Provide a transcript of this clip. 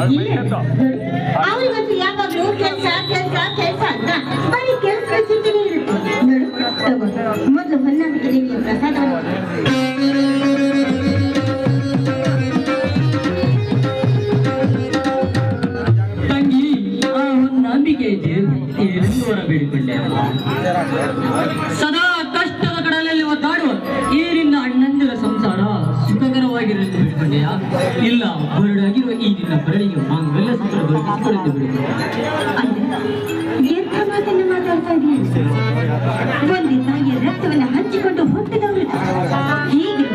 ಅವ್ರಿಗಂತೂ ಯಾವಾಗಲೂ ಕೆಲಸ ಕೆಲಸ ಕೆಲಸ ಅಂತ ಬರೀ ಕೆಲಸ ಚಿಂತನೆ ಇರುತ್ತೆ. ನೋಡು ಮೊದಲು ಹೊನ್ನಾಗಿದ್ದ ದೇವಿಯ ಪ್ರಸಾದವನ್ನು ತಂಗಿ ಆ ಹೊನ್ನಾಂಬಿಕೆ ಏನೆಂದು ಬೇಡಿಕೊಂಡೆ. ಸದಾ ಕಷ್ಟದ ಕಡಲಲ್ಲಿ ಒದ್ದಾಡುವ ಈ ನಿನ್ನ ಅಣ್ಣಂದಿರ ಸಂಸಾರ ಸುಖಕರವಾಗಿರಲು ಬೇಡಿಕೊಂಡೆಯ? ಇಲ್ಲ, ಬರಡಾಗಿರುವ ಈ ನಿನ್ನ ಬರಳಿಗೆ ಮಾಂಗಲ್ಯ ಸೂತ್ರ ದೊರಕಿಸಿಕೊಳ್ಳಲು ಬೇಡಿಕೊಂಡೆ. ಎಂಥ ಮಾತನ್ನು ಮಾತಾಡ್ತಾ ಇದ್ದೀನಿ. ಒಂದೇ ತಾಯಿಯ ರಕ್ತವನ್ನು ಹಂಚಿಕೊಂಡು ಹುಟ್ಟಿದವಳು ಹೀಗೆ